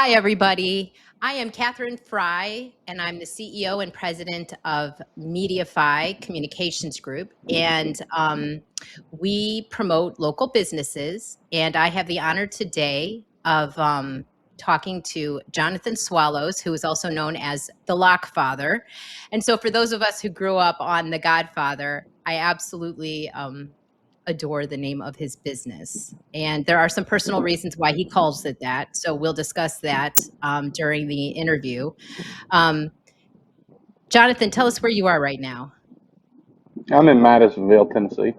Hi, everybody. I am Catherine Fry, and I'm the CEO and president of Mediafy Communications Group. And we promote local businesses. And I have the honor today of talking to Jonathan Swallows, who is also known as the Lockfather. And so for those of us who grew up on The Godfather, I absolutely adore the name of his business. And there are some personal reasons why he calls it that. So we'll discuss that during the interview. Jonathan, tell us where you are right now. I'm in Madisonville, Tennessee.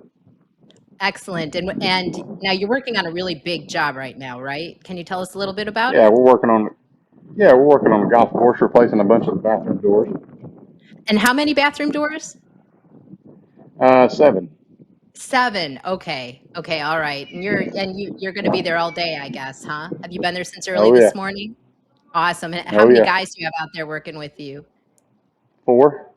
Excellent. And now you're working on a really big job right now, right? Can you tell us a little bit about Yeah, it? we're working on a golf course, replacing a bunch of bathroom doors. And how many bathroom doors? 7. 7. Okay. All right. And you're going to be there all day, I guess, huh? Have you been there since early Oh yeah. this morning? Awesome. And how many guys do you have out there working with you? 4.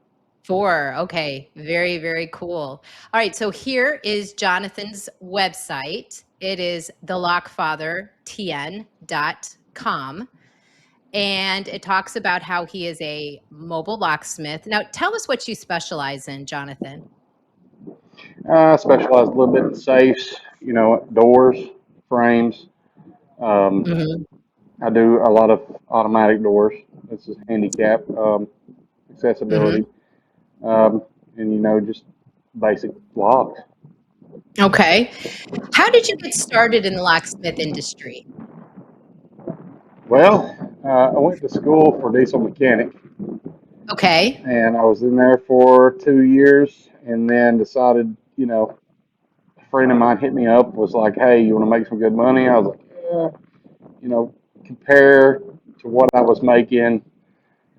4. Okay. Very, very cool. All right. So here is Jonathan's website. It is thelockfathertn.com. And it talks about how he is a mobile locksmith. Now, tell us what you specialize in, Jonathan. I specialize a little bit in safes, doors, frames. Mm-hmm. I do a lot of automatic doors. This is handicap accessibility, and just basic locks. Okay. How did you get started in the locksmith industry? Well, I went to school for diesel mechanic. Okay. And I was in there for 2 years, and then decided, a friend of mine hit me up, was like, "Hey, you want to make some good money?" I was like, "Yeah," compare to what I was making,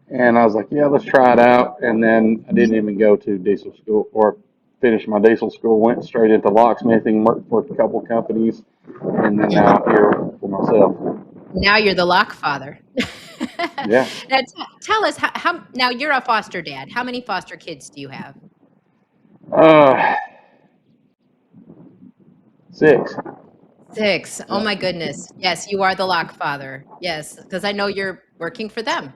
and I was like, "Yeah, let's try it out." And then I didn't even go to diesel school or finish my diesel school. Went straight into locksmithing, worked for a couple companies, and then now I'm here for myself. Now you're the Lockfather. Yeah. Now tell us how. Now you're a foster dad. How many foster kids do you have? 6. 6. Oh my goodness. Yes, you are the Lockfather. Yes, because I know you're working for them,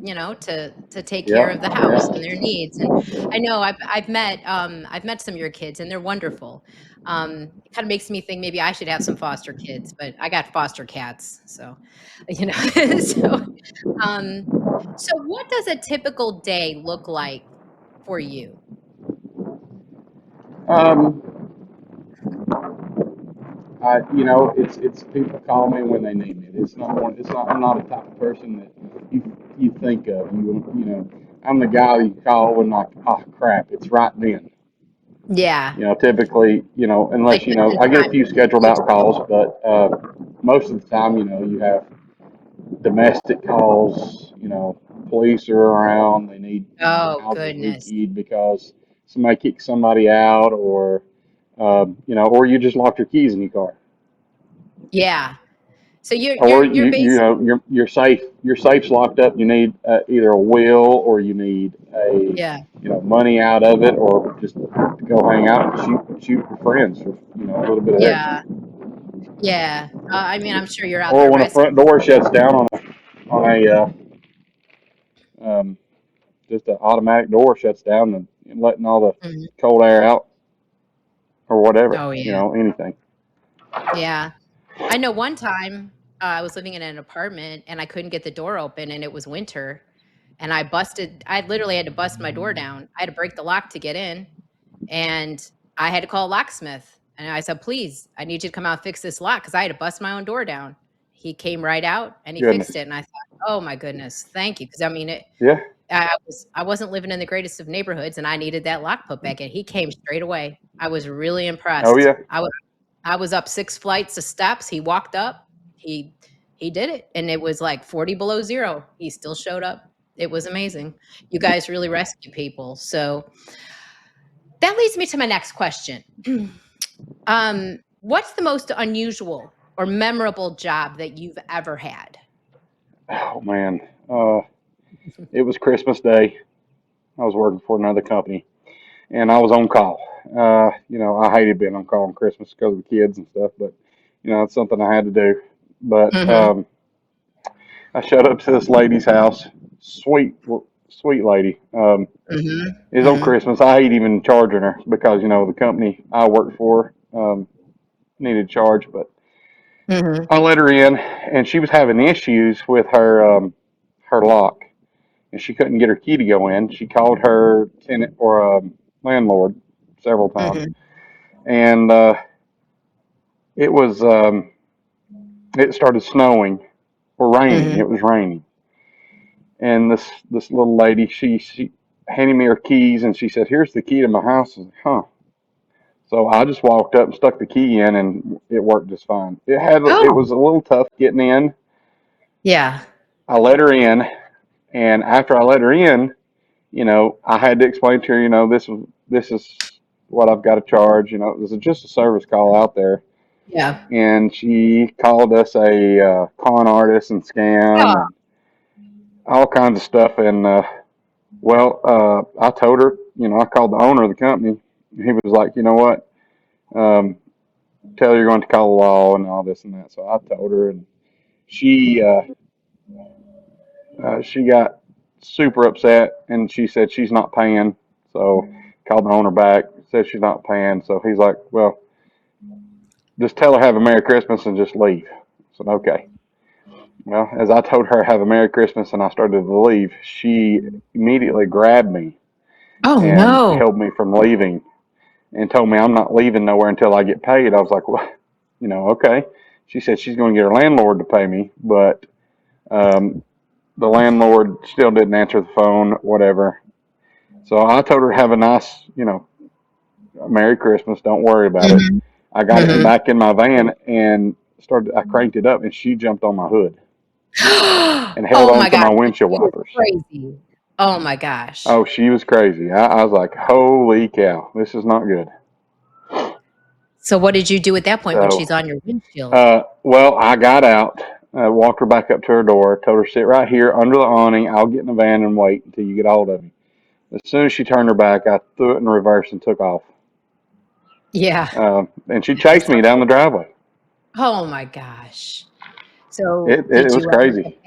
to take care of the house and their needs. And I know I've met some of your kids, and they're wonderful. It kind of makes me think maybe I should have some foster kids, but I got foster cats, so so what does a typical day look like for you? It's people call me when they need me. I'm not a type of person that you think of. I'm the guy you call when like, oh crap, it's right then. Yeah. Typically, unless I get a few scheduled out calls, but most of the time, you have domestic calls. Police are around. They need houses rekeyed because somebody kicked somebody out, or or you just locked your keys in your car. Yeah. So you're basically your safe's locked up. You need either a will, or you need money out of it, or just to go hang out and shoot your friends for a little bit of extra. Yeah. I mean, I'm sure you're out Or there. when a front door shuts down on a just an automatic door shuts down and letting all the cold air out, or whatever. Oh yeah. Anything. Yeah. I know one time I was living in an apartment and I couldn't get the door open, and it was winter, and I literally had to bust my door down. I had to break the lock to get in, and I had to call a locksmith. And I said, "Please, I need you to come out and fix this lock," because I had to bust my own door down. He came right out and he fixed it. And I thought, "Oh my goodness, thank you." Because I mean, I wasn't living in the greatest of neighborhoods, and I needed that lock put back in. He came straight away. I was really impressed. Oh yeah. I was up 6 flights of steps. He walked up. He did it, and it was like 40 below zero. He still showed up. It was amazing. You guys really rescue people. So that leads me to my next question. What's the most unusual or memorable job that you've ever had? Oh man, it was Christmas Day. I was working for another company, and I was on call. I hated being on call on Christmas because of the kids and stuff, but it's something I had to do. But I showed up to this lady's house. Sweet, sweet lady. Mhm. It was on Mhm. Christmas. I hate even charging her because the company I worked for needed charge, but Mhm. I let her in, and she was having issues with her lock, and she couldn't get her key to go in. She called her tenant or landlord several times, Mhm. and it was it started snowing or raining. Mhm. It was raining, and this little lady she handed me her keys, and she said, "Here's the key to my house." I said, huh. So I just walked up and stuck the key in, and it worked just fine. It Oh, was a little tough getting in. yeah. I let her in, and after I let her in, I had to explain to her, this is what I've got to charge. It was just a service call out there, Yeah. and she called us a con artist and scam Oh. and all kinds of stuff. And I told her, I called the owner of the company. And he was like, you know what? Um, Tell her you're going to call the law and all this and that. So I told her, and she she got super upset, and she said she's not paying. So called the owner back, said she's not paying. So he's like, well, just tell her have a Merry Christmas and just leave. I said, okay. Well, as I told her have a Merry Christmas and I started to leave, she immediately grabbed me Oh, and no. held me from leaving and told me I'm not leaving nowhere until I get paid. I was like, well, okay. She said she's going to get her landlord to pay me, but um, the landlord still didn't answer the phone, whatever. So I told her have a nice, Merry Christmas. Don't worry about it. Mhm. I got in Mhm. back in my van and started. I cranked it up, and she jumped on my hood and held Oh on my to gosh, my so windshield she was wipers. crazy. Oh my gosh. Oh, she was crazy. I was like, holy cow, this is not good. So what did you do at that point when she's So, on your windshield? well, I got out, walked her back up to her door, told her sit right here under the awning. I'll get in the van and wait until you get a hold of me. As soon as she turned her back, I threw it in reverse and took off. Yeah. And she chased So me down the driveway. oh my gosh. So It was crazy.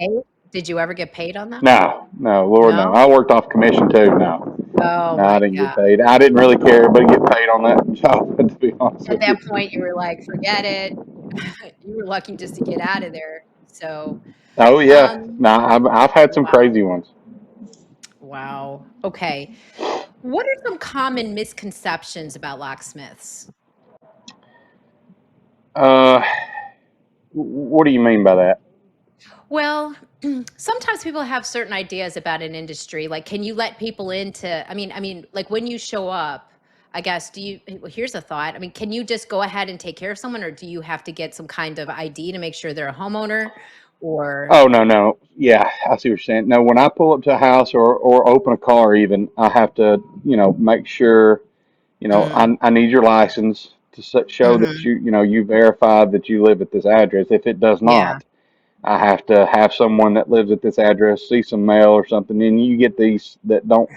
did you ever get paid on that one? No, no, Lord, no. No? I worked off commission too. No, Oh no, I my didn't god. get paid. I didn't really care, but get paid on that job. To be honest At with you. that point, you were like, "Forget it." You were lucky just to get out of there. So, Oh yeah, um, no, I've had some wow. crazy ones. Wow. Okay. What are some common misconceptions about locksmiths? Uh, what do you mean by that? Well, sometimes people have certain ideas about an industry. Like, can you let people into? I mean, like when you show up, I guess. Do you? Well, here's a thought. I mean, can you just go ahead and take care of someone, or do you have to get some kind of ID to make sure they're a homeowner? Or Oh no, no, yeah, I see what you're saying. No, when I pull up to a house or open a car, even I have to, make sure, mm, I need your license to show that hmm you verified that you live at this address. If it does yeah, not, I have to have someone that lives at this address see some mail or something. And you get these that don't,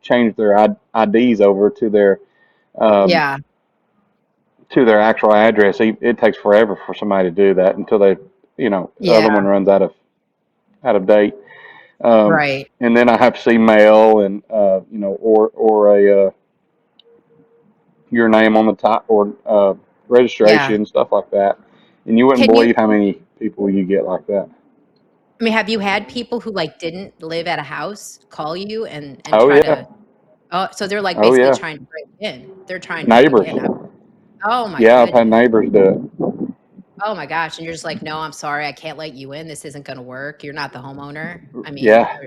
change their IDs over um, yeah, to their actual address. It takes forever for somebody to do that until the other yeah. one runs out of date. Um, Right. and then I have to see mail and or a your name on the top or Yeah. registration stuff like that. And you wouldn't Can you? believe how many people you get like that. I mean, have you had people who like didn't live at a house call you and Oh try to? yeah, Oh, so they're like oh basically yeah. trying to break in. They're trying to break Neighbors. in. Oh my Yeah, I've had goodness. neighbors do it. Oh my gosh, and you're just like, "No, I'm sorry, I can't let you in. This isn't gonna work. You're not the homeowner." I mean, Yeah,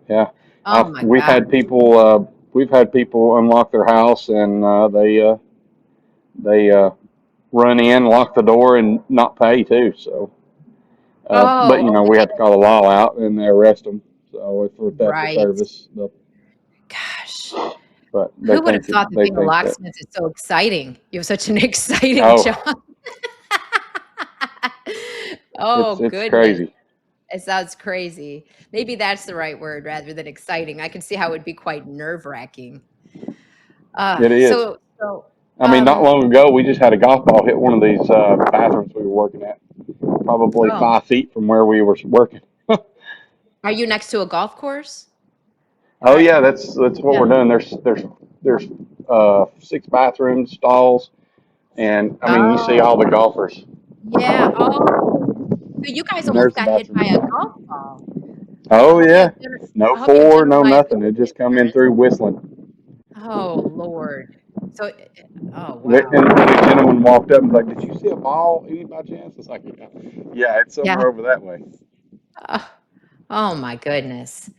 yeah. oh my We've gosh. had people unlock their house and they run in, lock the door, and not pay too. So, but Oh, we okay. have to call the law out and they arrest them. So if for theft of Right. service, Gosh. but Who would have thought that they being a think that. locksmith is so exciting? You have such an exciting job. Oh, Oh it's goodness. crazy. It sounds crazy. Maybe that's the right word rather than exciting. I can see how it would be quite nerve-wracking. It is. So, I mean, not long ago, we just had a golf ball hit one of these bathrooms we were working at, probably oh, 5 feet from where we were working. Are you next to a golf course? Oh yeah, that's what Yeah. we're doing. There's 6 bathrooms, stalls, and I mean you see all Oh, the golfers. yeah. Oh, so you guys And almost there's the got hit by a bathroom. golf ball. I Oh hope you yeah, have no I hope you have four, general no nothing. liability It just come in insurance. through whistling. Oh, Lord. So, oh, And wow. the gentleman walked up and was like, "Did you see a ball eating by chance?" It's like, "Yeah, yeah, it's Yeah. somewhere over that way." Oh, oh my goodness.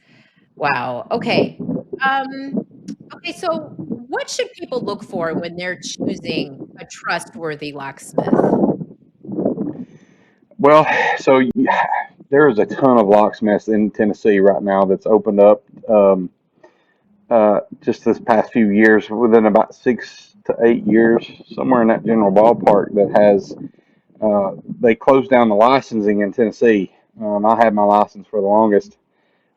Wow. Okay. Um, okay, so what should people look for when they're choosing a trustworthy locksmith? Well, so there is a ton of locksmiths in Tennessee right now that's opened up just this past few years, within about 6 to 8 years, somewhere in that general ballpark. That has they closed down the licensing in Tennessee. I had my license for the longest.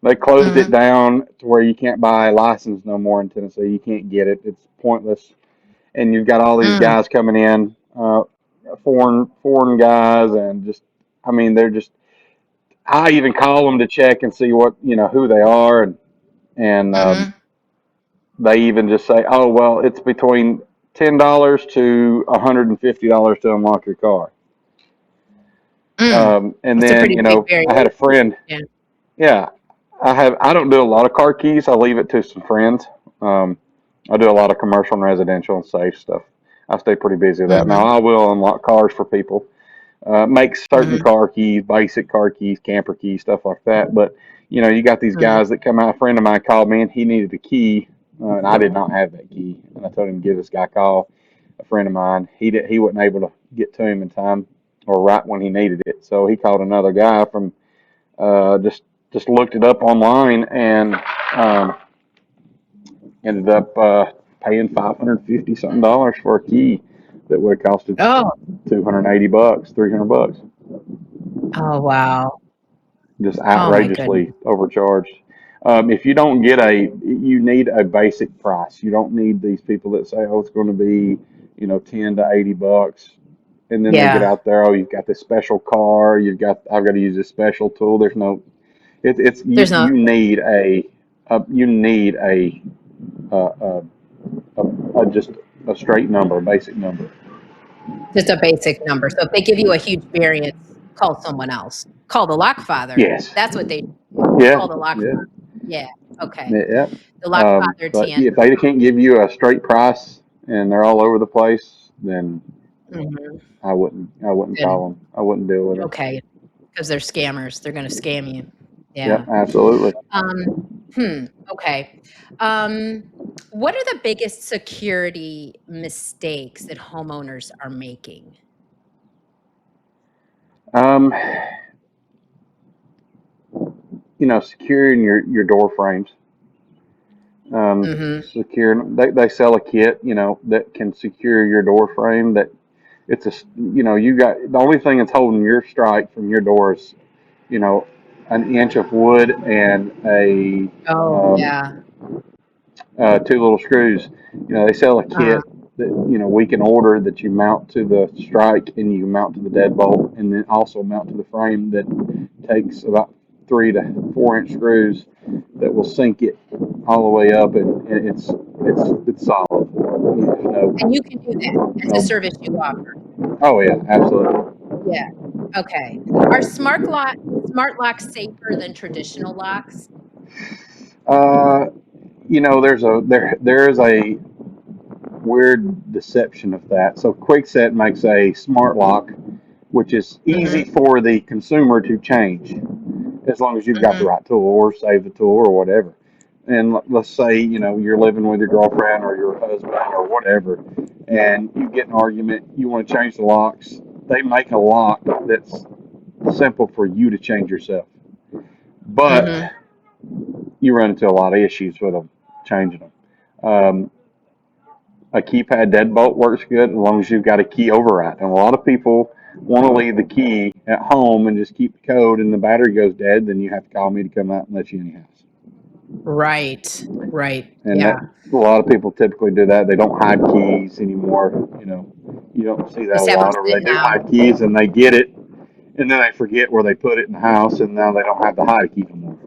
They closed it Mhm. down to where you can't buy a license no more in Tennessee. You can't get it. It's pointless. And you've got all these Mm, guys coming in, foreign guys, and just I mean they're just. I even call them to check and see what who they are, and mhm, they even just say, oh well, it's between $10 to $150 to unlock your car. mm. And That's a then pretty big I had a variation. friend. Yeah. Yeah, I don't do a lot of car keys. I leave it to some friends. Um, I do a lot of commercial and residential and safe stuff. I stay pretty busy with that. Now Mhm, I will unlock cars for people. Make certain mhm, car keys, basic car keys, camper keys, stuff like that. But you got these mhm. guys that come out. A friend of mine called me and he needed a key, and I did not have that key. And I told him to give this guy a call. A friend of mine, he wasn't able to get to him in time or right when he needed it. So he called another guy from just looked it up online and um, ended up paying $550 something for a key that would have costed Oh, $280, $300. oh, wow. Just Oh my goodness. outrageously overcharged. If you don't get you need a basic price. You don't need these people that say, oh, it's going to be, $10 to $80. And then they get Yeah. out there, oh, you've got this special car, I've got to use this special tool. There's no, it's, There's no you need you need a, a, just a straight number, a basic number. just a basic number. So if they give you a huge variance, call someone else. Call the Lockfather. Yes. That's what they should do. Yeah. Call the Lockfather. Yeah. Yeah. Okay. Yeah. The Lockfather But 10. if they can't give you a straight price and they're all over the place, then Mhm. I wouldn't Then call them. I wouldn't deal with them. okay, because 'cause they're scammers. They're gonna scam you. Yeah. Yep, absolutely. Um, okay. Um, what are the biggest security mistakes that homeowners are making? Um, securing your door frames. Mhm. They sell a kit, that can secure your door frame. That it's you got the only thing that's holding your strike from your door is, you know, an inch of wood and a Oh, um, yeah. 2 little screws. They sell a Uh-huh. kit that we can order that you mount to the strike and you mount to the deadbolt and then also mount to the frame that takes about 3 to 4 inch screws that will sink it all the way up and it's solid. And you can do that. That's a No, service you offer. oh yeah, absolutely. Yeah. Okay. Are smart locks safer than traditional locks? Uh, there is a weird deception of that. So Quickset makes a smart lock, which is easy Mhm. for the consumer to change, as long as you've got the Mhm. right tool or save the tool or whatever. And let's say you're living with your girlfriend or your husband or whatever, and you get an argument. You want to change the locks. They make a lock that's simple for you to change yourself, but Mhm. you run into a lot of issues with them changing them. Um, a keypad deadbolt works good as long as you've got a key override. And a lot of people want to leave the key at home and just keep the code, and the battery goes dead. Then you have to call me to come out and let you in your house. Right. Right. And that Yeah. a lot of people typically do that. They don't hide keys anymore. You don't see that a Just have them lot, or they sitting do out. hide keys and they get it, and then they forget where they put it in the house, and now they don't have to hide a key anymore.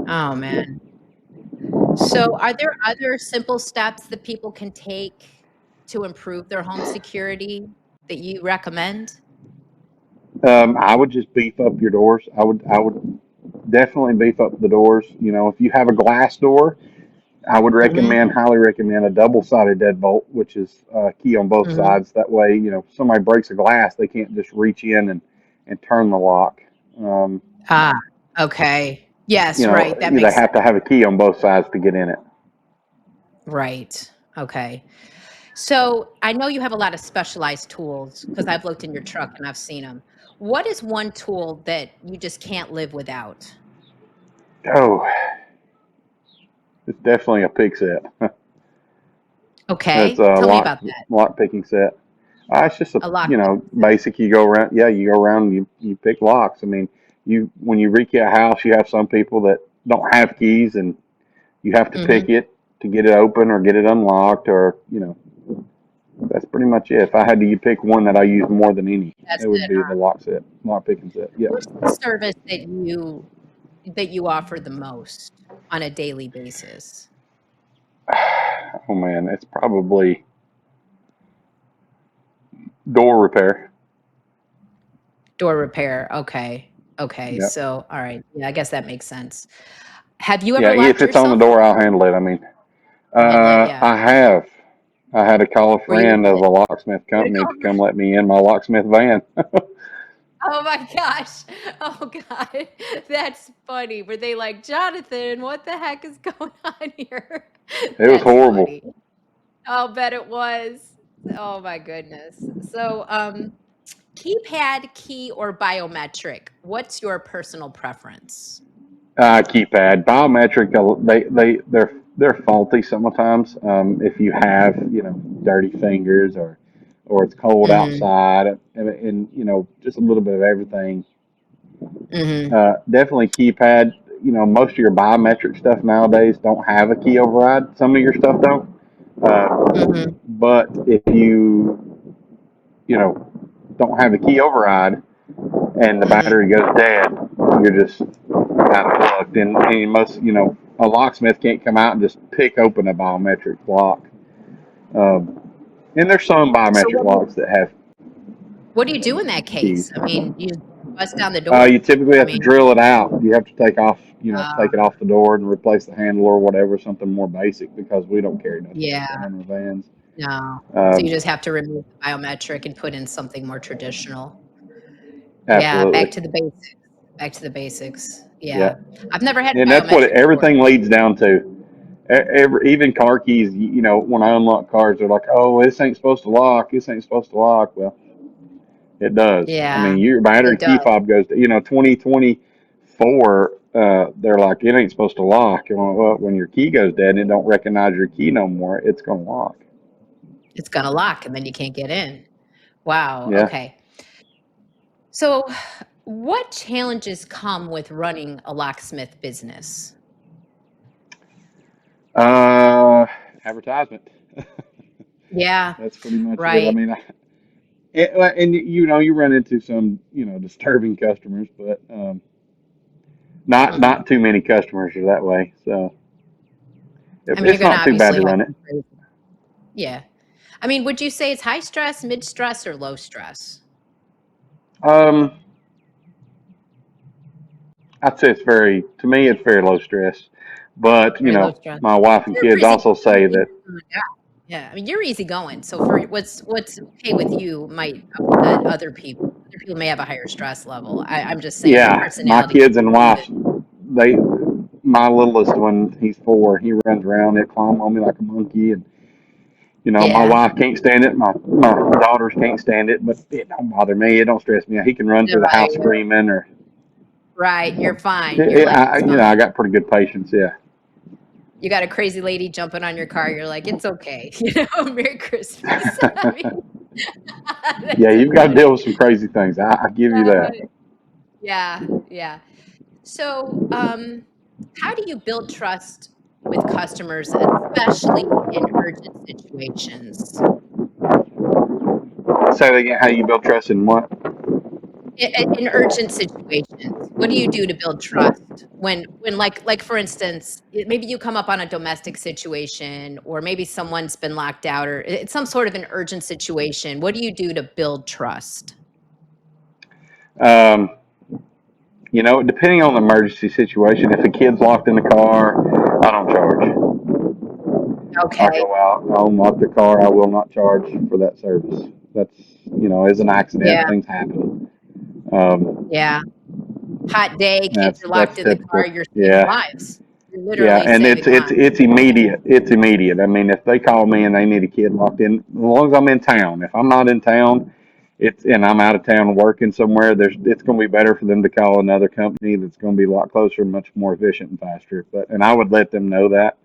Oh, man. So are there other simple steps that people can take to improve their home security that you recommend? I would just beef up your doors. I would definitely beef up the doors. You know, if you have a glass door, I would Mhm, recommend, highly recommend a double-sided deadbolt, which is key on both mhm. sides. That way, you know, if somebody breaks a glass, they can't just reach in and turn the lock. Um, Ah, okay. Yes, right, that They makes have sense. to have a key on both sides to get in it. Right, okay. So, I know you have a lot of specialized tools because 'cause I've looked in your truck and I've seen them. What is one tool that you just can't live without? Oh, it's definitely a pick set. It's Okay, a tell me about that. lock picking set. It's just a, A lock you know, picking set. basic. You go around, yeah, you go around and you pick locks. I mean, you when you rekey a house, you have some people that don't have keys, and you have to pick Mhm. it to get it open or get it unlocked, or that's pretty much it. If I had to pick one that I use more than any, That's it would it, be the huh? lock picking set. Yep. What's the service that you offer the most on a daily basis? Oh man, it's probably door repair. Door repair, okay. Okay, Yep. so, alright, yeah, I guess that makes sense. Have you Yeah, ever if locked it's on the yourself door, out? I'll handle it. I mean, Handle it, yeah. I have. I had to call a Were you friend of a locksmith able to company to go? come let me in my locksmith van. Oh my gosh. Oh god. That's funny. Were they like, "Jonathan, what the heck is going on here?" It was That's horrible. funny. I'll bet it was. Oh my goodness. So, keypad, key, or biometric, what's your personal preference? Keypad, biometric. They're faulty sometimes. If you have dirty fingers, or it's cold Mhm, outside, and just a little bit of everything. mhm, Definitely keypad. Most of your biometric stuff nowadays don't have a key override. Some of your stuff don't. mhm, But if you know don't have a key override and the mhm. battery goes dead, you're just kind of plugged. And most, a locksmith can't come out and just pick open a biometric lock. Um, and there's some So biometric locks that have what do you do in that case? keys. I mean, you just bust down the door? You typically I have to mean, drill it out. You have to uh, take it off the door and replace the handle or whatever, something more basic, because we don't carry nothing like yeah, that in our vans. no. So you Um, just have to remove the biometric and put in something more traditional. Yeah, back Absolutely. to the basics. Back to the basics. Yeah. Yeah. I've never had a And that's what biometric before. everything leads down to. Even car keys, when I unlock cars, they're like, "Oh, this ain't supposed to lock. This ain't supposed to lock." Well, it does. I Yeah, mean, your battery it key does. fob goes to 2024. They're like, it ain't supposed to lock. Well, when your key goes dead and it don't recognize your key no more, it's gonna lock. It's gonna lock and then you can't get in. Wow, Yeah. okay. So what challenges come with running a locksmith business? Uh, Advertisement. Yeah, That's pretty much it. I right. mean, and you run into some disturbing customers, but Mhm. not too many customers are that way. So I mean, you're it's gonna not too bad obviously to have run it. some crazy. Yeah. I mean, would you say it's high stress, mid stress, or low stress? Um, I'd say to me, it's very low stress. But, Very low stress. my wife and You're kids pretty also say easy that, going down. Yeah, I mean, you're easy going. So for what's okay with you might upset other people. Other people may have a higher stress level. I'm just saying your yeah, my personality kids and is wife, they, my littlest one, he's 4, he runs around, he'll climb on me like a monkey. And, my yeah, wife can't stand it. My daughters can't stand it, but it don't bother me. It don't stress me out. He can run yeah, through the house right, screaming, or, right. You're fine. You're like some. I got pretty good patience. Yeah. You got a crazy lady jumping on your car. You're like, it's okay. Merry Christmas. I mean, Yeah, that's you've got to deal funny. with some crazy things. I give you Uh, that. yeah, yeah. So, how do you build trust with customers, especially in urgent situations? Say that again. How you build trust in what? In urgent situations, what do you do to build trust when like for instance, maybe you come up on a domestic situation, or maybe someone's been locked out, or it's some sort of an urgent situation. What do you do to build trust? Um, depending on the emergency situation, if a kid's locked in the car, I don't charge. I'll Okay. go out, I'll unlock the car. I will not charge for that service. That's, is an accident. Yeah. Things happen. Um, Yeah. Hot day, kids are that's locked in the car, typical. you're saving Yeah. lives. You're Yeah. literally And saving lives. it's immediate. It's immediate. I mean, if they call me and they need a kid locked in, as long as I'm in town, if I'm not in town, and I'm out of town working somewhere, it's going to be better for them to call another company that's going to be a lot closer, much more efficient and faster. And I would let them know that.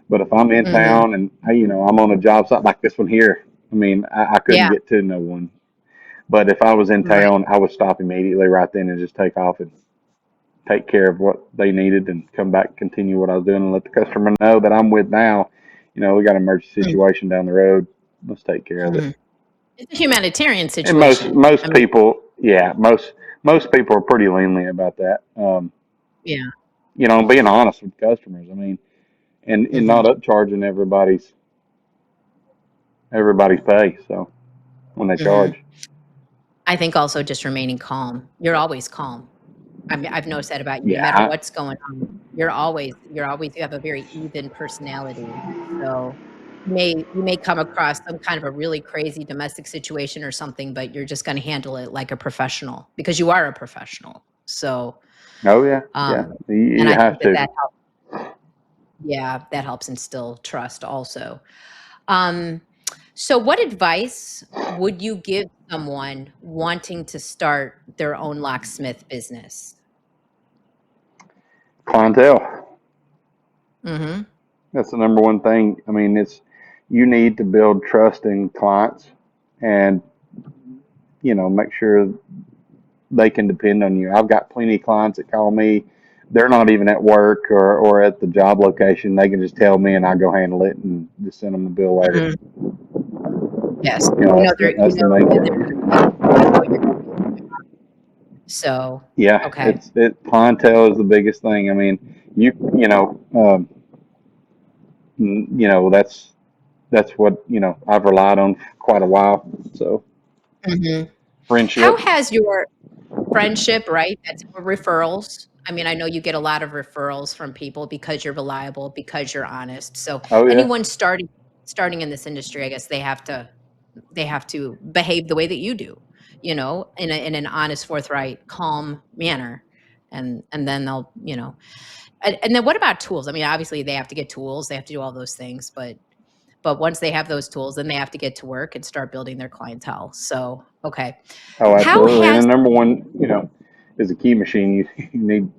But if I'm in Hmm. town and I'm on a job site like this one here, I mean, I couldn't Yeah. get to no one. But if I was in Right. town, I would stop immediately right then and just take off and take care of what they needed and come back, continue what I was doing, and let the customer know that I'm with now. We got an emergency situation down the road. Let's take care of it. Mm-hmm. It's a humanitarian And most situation. I most mean, people, yeah, most people are pretty lenient about that. yeah. Being honest with customers. I mean, and Hmm. not upcharging everybody's pay. So when they Hmm. charge, I think also just remaining calm. You're always calm. I mean, I've noticed that about you. No matter yeah, what's going on, you have a very even personality. So you may come across some kind of a really crazy domestic situation or something, but you're just going to handle it like a professional because you are a professional. So, oh yeah, yeah, um, and you I have think that to. that helps. Yeah, that helps instill trust also. Um, so, what advice would you give someone wanting to start their own locksmith business? Clientele. Hmm. That's the number one thing. I mean, you need to build trust in clients, and make sure they can depend on you. I've got plenty of clients that call me. They're not even at work or at the job location. They can just tell me, and I go handle it and just send them the bill later. Hmm. Yes, you know That's the main they're going to thing. be. You know you're going to be. So, Yeah, okay. clientele is the biggest thing. I mean, that's what I've relied on for quite a while. So Hmm. How friendship. has your friendship, right? That's referrals. I mean, I know you get a lot of referrals from people because you're reliable, because you're honest. So, Oh yeah. anyone starting in this industry, I guess they have to behave the way that you do, in an honest, forthright, calm manner, and then they'll, and then what about tools? I mean, obviously they have to get tools, they have to do all those things, but once they have those tools, then they have to get to work and start building their clientele. So, okay, Oh, how absolutely. And the has number one, is a key machine. You need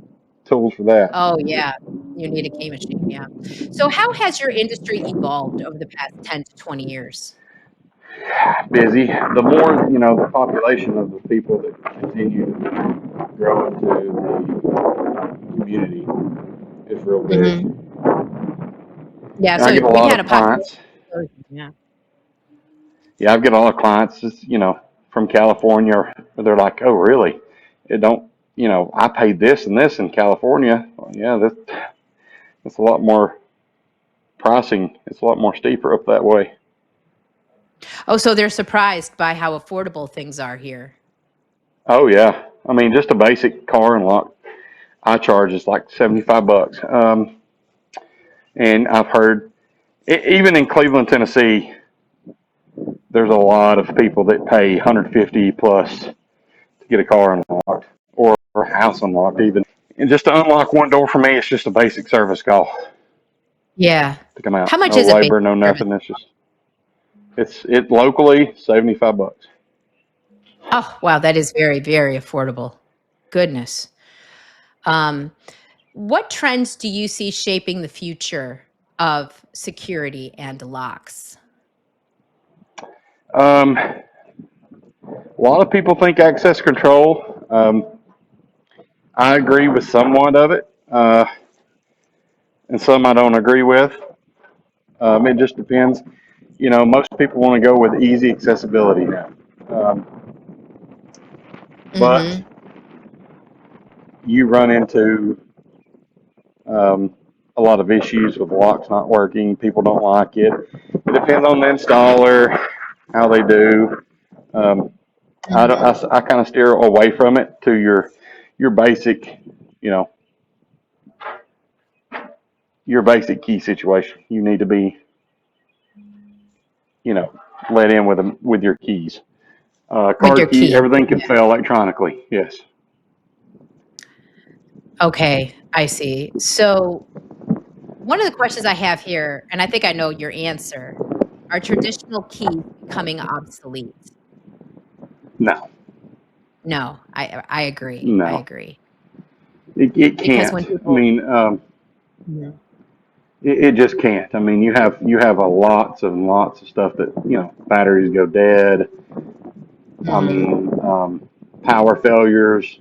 tools for that. Oh yeah, you need a key machine, yeah. So how has your industry evolved over the past 10 to 20 years? Busy. The more, the population of the people that continue to grow into the community is real big. Mhm. Yeah, And I so get a we've lot had of a population clients. explosion, yeah. Yeah, I've got a lot of clients, just, from California. They're like, oh, really? It don't, I paid this and this in California. Well, yeah, that's a lot more pricing. It's a lot more steeper up that way. Oh, so they're surprised by how affordable things are here. Oh yeah. I mean, just a basic car and lock I charge is like $75. And I've heard, even in Cleveland, Tennessee, there's a lot of people that pay 150 plus to get a car unlocked or a house unlocked even. And just to unlock one door for me, it's just a basic service call Yeah. to come out. How much No is a basic labor, no service? nothing. It locally $75. Oh, wow, that is very, very affordable. Goodness. Um, what trends do you see shaping the future of security and locks? A lot of people think access control. I agree with somewhat of it, and some I don't agree with. It just depends. Most people want to go with easy accessibility now. Um, but Mhm. you run into a lot of issues with the locks not working. People don't like it. It depends on the installer, how they do. Um, I kind of steer away from it to your basic, you know, your basic key situation. You need to be, you know, let in with your keys. With your Card key, key. everything can fail electronically. Yes. Okay, I see. So one of the questions I have here, and I think I know your answer, are traditional keys becoming obsolete? No. No, I agree. I No. agree. It Because when can't. I people mean, Mhm. it just can't. I mean, you have a lots and lots of stuff that batteries go dead. I Mhm. mean, power failures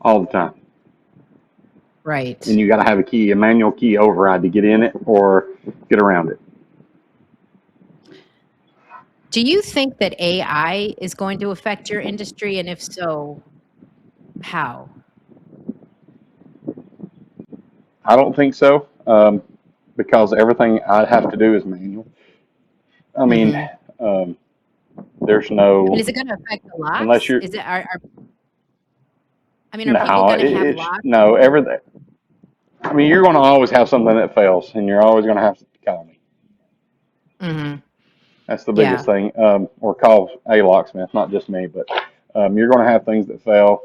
all the time, and Right. you got to have a manual key override to get in it or get around it. Do you think that AI is going to affect your industry? And if so, how? I don't think so, because everything I have to do is manual. I mean, Mhm. um, there's And no is it gonna affect the unless locks? you're Is it are I mean, are people no, gonna have it's locks? no everything. I mean, you're going to always have something that fails, and you're always going to have to call me. Mhm. That's the biggest Yeah. thing, or call a locksmith, not just me. But you're going to have things that fail.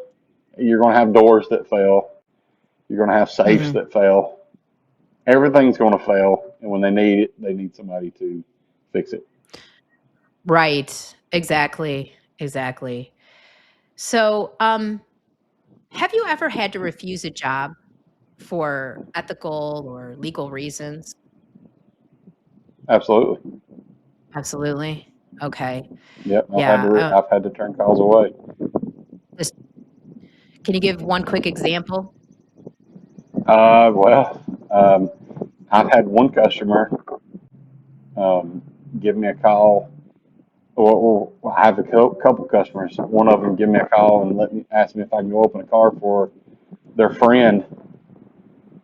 You're going to have doors that fail. You're going to have safes Mhm. that fail. Everything's going to fail, and when they need it, they need somebody to fix it. Right. Exactly. Exactly. So, have you ever had to refuse a job for ethical or legal reasons? Absolutely. Absolutely. Okay. Yep. Yeah. I've had to turn calls away. Just can you give one quick example? Well, I've had one customer um, give me a call. I have a couple customers. One of them give me a call and ask me if I can go open a car for their friend.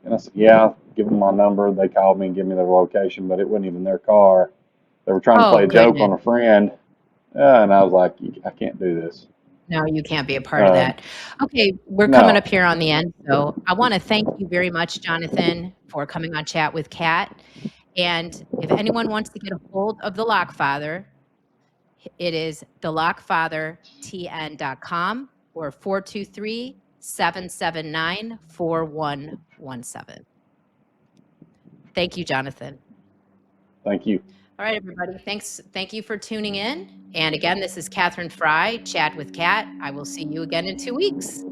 And I said, yeah, give them my number. They called me and give me their location, but it wasn't even their car. They were trying to Oh, play a joke goodness. on a friend. And I was like, I can't do this. No, you can't be a part of Um, that. Okay, we're coming no, up here on the end, so I wanna thank you very much, Jonathan, for coming on Chat with Kat, and if anyone wants to get a hold of the Lockfather, it is thelockfathertn.com or 423-779-4117. Thank you, Jonathan. thank you. All right, everybody, thank you for tuning in, and again, this is Catherine Fry, Chat with Kat. I will see you again in 2 weeks.